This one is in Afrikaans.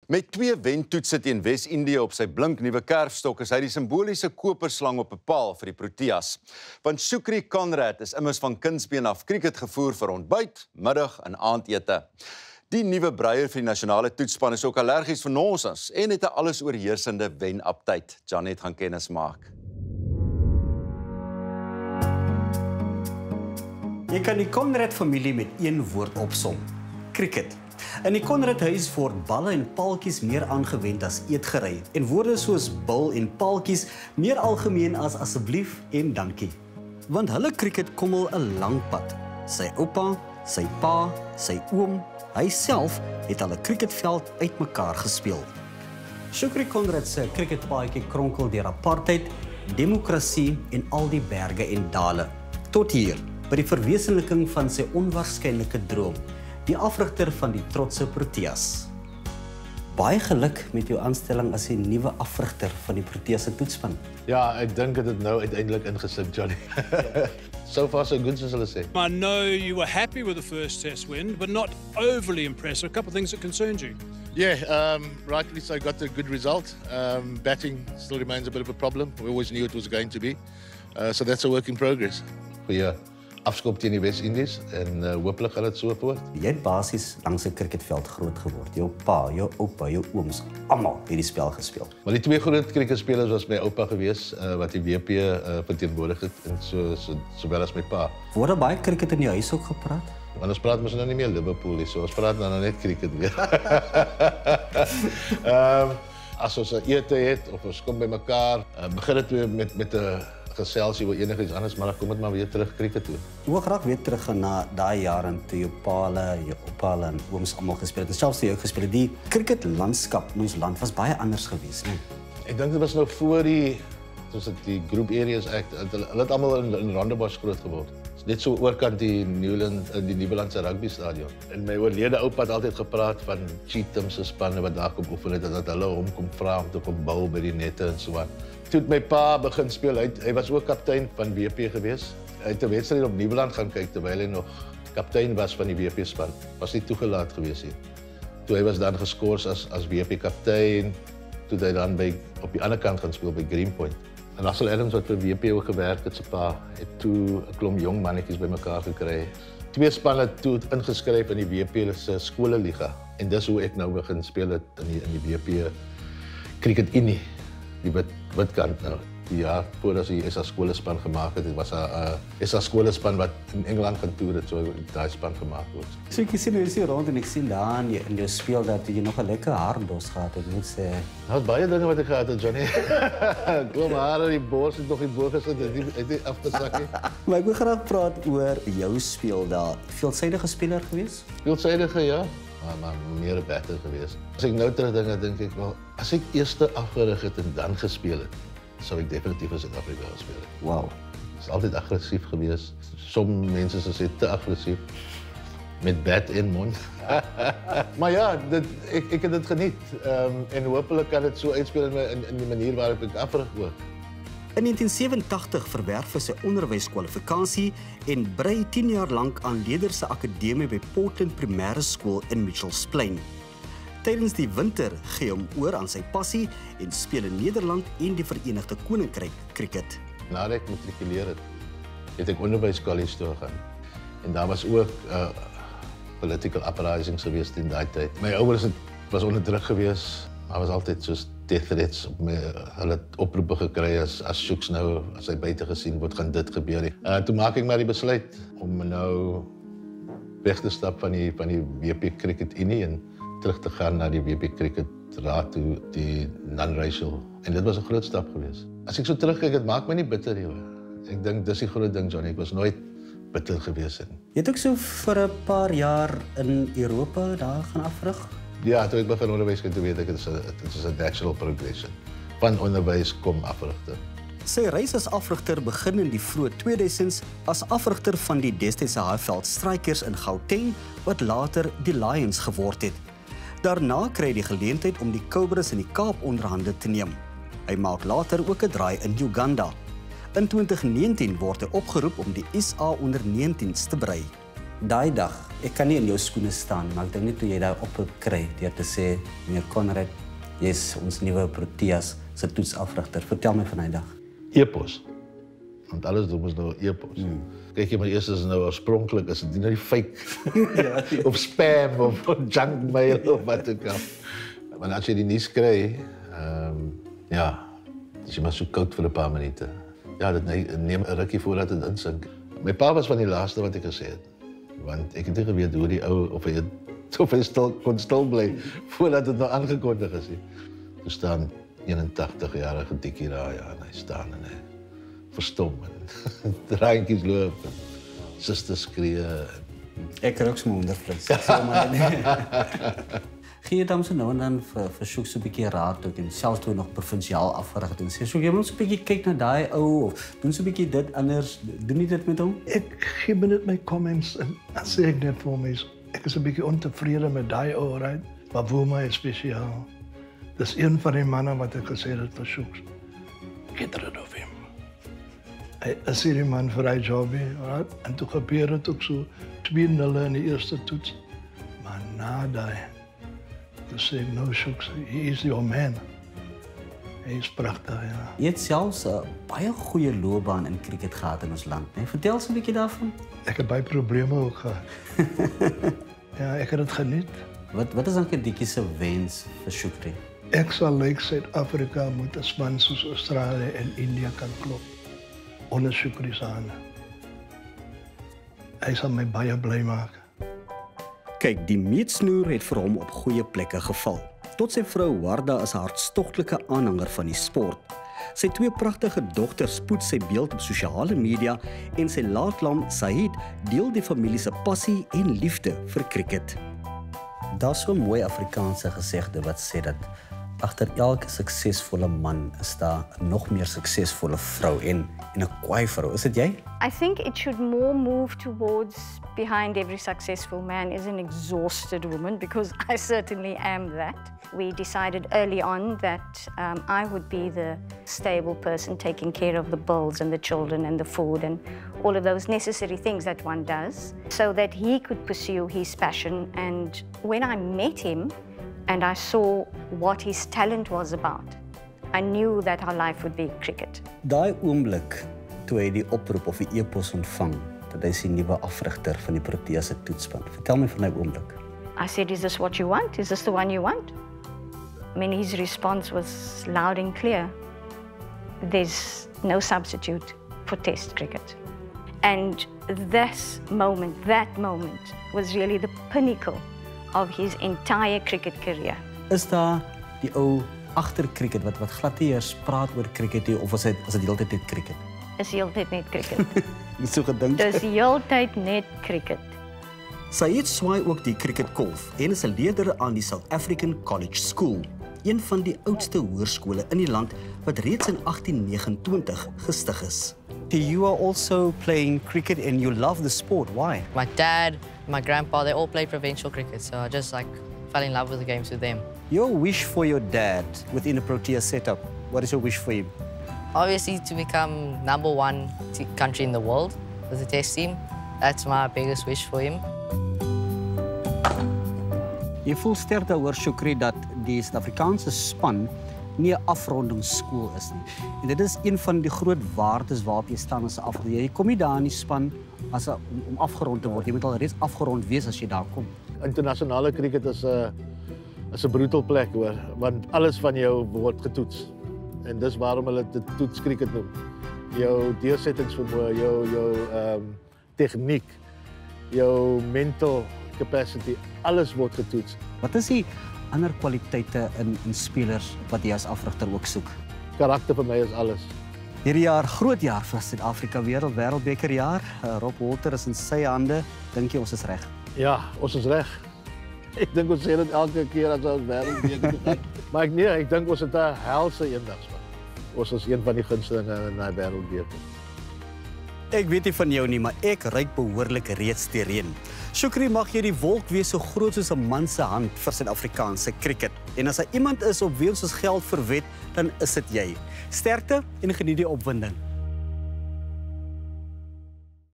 Met 2 wentoetse teen Wes-Indië op sy blink nuwe kerfstok is hy die simboliese koperslang op 'n paal vir die Proteas. Want Shukri Conrad is immers van kindsbeen af krieket gevoer vir ontbyt, middag en aandete. Die nuwe breier vir die nasionale toetsspan is ook allergies vir nonsens en het 'n alles oorheersende wenaptyd. Janet gaan kennis maak. Jy kan die Conrad-familie met een woord opsom: krieket. In die Conrad-huis word balle en paaltjies meer aangewend as eetgerei en woorde soos bil en paaltjies meer algemeen as asseblief en dankie. Want hulle krieket kommel 'n lang pad. Sy oupa, sy pa, sy oom, hy self het al 'n kriketveld uitmekaar gespeel. Shukri Conrad se kriketpaadjie kronkel deur apartheid, demokrasie en al die berge en dale. Tot hier, by die verwesenliking van sy onwaarskynlike droom, die afrigter van die trotse Proteas. Baie geluk met jou aanstelling as die nuwe afrigter van die Proteas toetsspan. Ja, ek dink dit het nou uiteindelik ingesit, Johnny. So far so good, soos hulle sê. I know you were happy with the first test win, but not overly impressed. A couple of things that concerned you. Yeah, rightly so, got a good result. Batting still remains a bit of a problem. We always knew it was going to be. So that's a work in progress. Goeie afskop teen die Wes-Indies en hopelik gaan dit so voort. Jy het basies langs 'n kriketveld groot geword. Jou pa, jou oupa, jou ooms, almal het die spel gespeel. Maar die 2 groot kriketspelers was my oupa gewees wat die WP verteenwoordig het en sowel as my pa. Word daar baie kriket in die huis ook gepraat? Want ons praat mos nou nie meer Liverpool nie, so ons praat nou net kriket weer. As ons 'n ete het of ons kom by mekaar, begin dit weer met 'n geselsie oor enigiets anders, maar dan kom dit maar weer terug krieket toe. Ek wil graag weer teruggaan na daai jare toe jou paale, jou oupa en ooms almal gespeel het. Selfs jy ook gespeel het. Die kriketlandskap in ons land was baie anders geweest, né? Ek dink dit was nou voor die Group Areas Act. Hulle het almal in Rondebosch groot geword. Net so oorkant die Nieuwelandse rugby stadion. En my oorlede oupa het altyd gepraat van Cheatham se spanne wat daar kom oefen het, dat hulle hom kom vra om te kom bou by die nette en so aan. Toe het my pa begin speel, hy was ook kaptein van WP gewees. Hy het 'n wedstryd op Nieuweland gaan kyk terwyl hy nog kaptein was van die WP span. Was nie toegelaat gewees nie. Toe hy was dan geskort as WP kaptein, toe hy dan op die ander kant gaan speel by Greenpoint. En Russell Adams wat vir WP ook gewerk het, se pa het toe 'n klomp jong mannetjies bymekaar gekry. 2 spanne toe ingeskryf in die WP se skoleliga. En dis hoe ek nou begin speel het in die WP Cricket Unie. Die wit kant nou. Die jaar voordat die SA skolespan gemaak het, was 'n SA skolespan wat in Engeland gaan toer het, so daai span gemaak word. So ek sien jy rond en ek sien daar in jou speel dat jy nog 'n lekker haardos gehad het, moet sê. Daar's baie dinge wat ek gehad het, Johnny. Klom hare, die bors het nog nie bo gesit, het nie afgesak nie. Maar ek wil graag praat oor jou speel daar. Veelsidige speler gewees? Veelsidige, ja. Maar meer 'n batter gewees. As ek nou terugdink, dink ek wel, as ek eerste afgerig het en dan gespeel het, sou ek definitief in Suid-Afrika gespeel het. Wow. Ek is altyd aggressief gewees. Sommige mense sê te aggressief met bat en mond. Maar ja, ek het dit geniet. En hopelik kan dit so uitspeel in die manier waarop ek afrig ook. In 1987 verwerf hy sy onderwyskwalifikasie en brei 10 jaar lank aan Leerders se Akademie by Portland Primêre Skool in Mitchells Plain. Tydens die winter gee hom oor aan sy passie en speel in Nederland en die Verenigde Koninkryk kriket. Nadat ek matrikuleer het ek onderwyskollege toe gegaan. En daar was ook political uprisings geweest in daai tyd. My ouers was onder druk geweest, maar was altyd soos death threats op my. Hulle het oproepe gekry as Shooks nou, as hy buite gesien word, gaan dit gebeur nie. Toe maak ek maar die besluit om nou weg te stap van die WP Cricket Unie en terug te gaan na die WP Cricket Raad toe, die non-racial. En dit was 'n groot stap geweest. As ek so terugkyk, dit maak my nie bitter nie, hoor. Ek dink dis die groot ding, Johnny. Ek was nooit bitter geweest nie. Jy het ook so vir 'n paar jaar in Europa daar gaan afrig? Ja, toe ek begin onderwys het, weet ek dit is 'n natural progression. Van onderwys kom afrigter. Sy reis as afrigter begin in die vroeë 2000s as afrigter van die destydse Highveld Strikers in Gauteng, wat later die Lions geword het. Daarna kry hy die geleentheid om die Cobras in die Kaap onder hande te neem. Hy maak later ook 'n draai in Uganda. In 2019 word hy opgeroep om die SA onder 19s te brei. Daai dag Ek kan nie in jou skoene staan, maar ek dink net toe jy daar oproep kry deur te sê, meneer Conrad, jy is ons nuwe Proteas se toetsafrigter. Vertel my van hy dag. E-pos. Want alles doen ons nou e-pos. Kyk jy maar eers is nou oorspronklik, is dit nie nou die fake of spam of junk mail of wat ook al. Maar as jy die nuus kry, ja, dis jy maar so koud vir 'n paar minute. Ja, dit neem 'n rukkie voordat dit insink. My pa was van die laaste wat ek gesê het. Want ek het nie geweet hoe die ou of hy kon stil bly voordat dit nou aangekondig is. Toe staan 81-jarige Dikkie daar, ja, en hy staan en hy verstom en draaientjies loop en susters skree. Ek rook my ondervleis. Gee jy dan so nou en dan vir Sjoek so 'n bietjie raad ook en selfs toe nog provinsiaal afgerig het en sê Sjoek, jy moet so 'n bietjie kyk na daai ou of doen so 'n bietjie dit anders, doen nie dit met hom? Ek gee net my comments en dan sê ek net vir my, ek is 'n bietjie ontevrede met daai ou, right? Maar voor my is spesiaal. Dis een van die manne wat ek gesê het vir Sjoek. Get rid of him. Hy is hierdie man vir hy job, right? En toe gebeur dit ook so 2-0 in die eerste toets. Maar na daai toe sê ek, no Sjoek, he is your man. Hy is pragtig, ja. Jy het selfs 'n baie goeie loopbaan in cricket gehad in ons land, né? Vertel so 'n bietjie daarvan. Ek het baie probleme ook gehad. Ja, ek het dit geniet. Wat is dan Dikkie se wens vir Sjoek? Ek sal lyk Suid-Afrika moet 'n span soos Australië en India kan klop. Onder Sjoek se hande. Hy sal my baie bly maak. Kyk, die meetsnoer het vir hom op goeie plekke geval. Tot sy vrou Warda is 'n hartstogtelike aanhanger van die sport. Sy 2 pragtige dogters spoed sy beeld op sosiale media en sy laatlam Said deel die familie se passie en liefde vir cricket. Daar's so 'n mooi Afrikaanse gesegde wat sê dat agter elke suksesvolle man is daar 'n nog meer suksesvolle vrou en 'n kwaai vrou. Is dit jy? I think it should more move towards behind every successful man is an exhausted woman, because I certainly am that. We decided early on that I would be the stable person taking care of the bills and the children and the food and all of those necessary things that one does, so that he could pursue his passion. And when I met him and I saw what his talent was about, I knew that our life would be cricket. Daai oomblik toe hy die oproep of die e-pos ontvang dat hy die nuwe afrigter van die Protea se toetsspan. Vertel my van daai oomblik. I said, is this what you want? Is this the one you want? I mean, his response was loud and clear. There's no substitute for Test cricket. And that moment was really the pinnacle of his entire cricket career. Is daar die ou agter cricket wat glad nie eers praat oor cricket nie, of is dit die hele tyd net cricket? Is die hele tyd net cricket. Dis so gedink. Dis die hele tyd net cricket. Said swaai ook die cricketkolf en is 'n leerder aan die South African College School, een van die oudste hoërskole in die land wat reeds in 1829 gestig is. You are also playing cricket and you love the sport. Why? My dad, my grandpa, they all play provincial cricket, so I just fell in love with the games with them. Your wish for your dad within a Protea setup, what is your wish for him? Obviously to become #1 country in the world with the Test team. That's my biggest wish for him. Jy voel sterk daaroor, Shukri, dat die Suid-Afrikaanse span nie 'n afrondingsskool is nie. En dit is een van die groot waardes waarop jy staan as 'n afronder. Jy kom nie daar in die span om afgerond te word. Jy moet al reeds afgerond wees as jy daar kom. Internasionale cricket is 'n brutal plek, hoor, want alles van jou word getoets. En dis waarom hulle dit toets cricket noem. Jou deursettingsvermoë, jou tegniek, jou mental capacity, alles word getoets. Wat is die ander kwaliteite in spelers wat jy as afrigter ook soek? Karakter vir my is alles. Hierdie jaar, groot jaar vir Suid-Afrika, wêreldbekerjaar. Rob Walter is in sy hande. Dink jy ons is reg? Ja, ons is reg. Ek dink ons sê dit elke keer as ons wêreldbeker kyk. Maar ek dink ons het 'n helse eendagspan. Ons is een van die gunstelinge in daai wêreldbeker. Ek weet nie van jou nie, maar ek ruik behoorlik reeds die reën. Shukri, mag jy die wolk wees so groot soos 'n man se hand vir Suid-Afrikaanse cricket. En as daar iemand is op wie ons geld verwet, dan is dit jy. Sterkte en geniet die opwinding.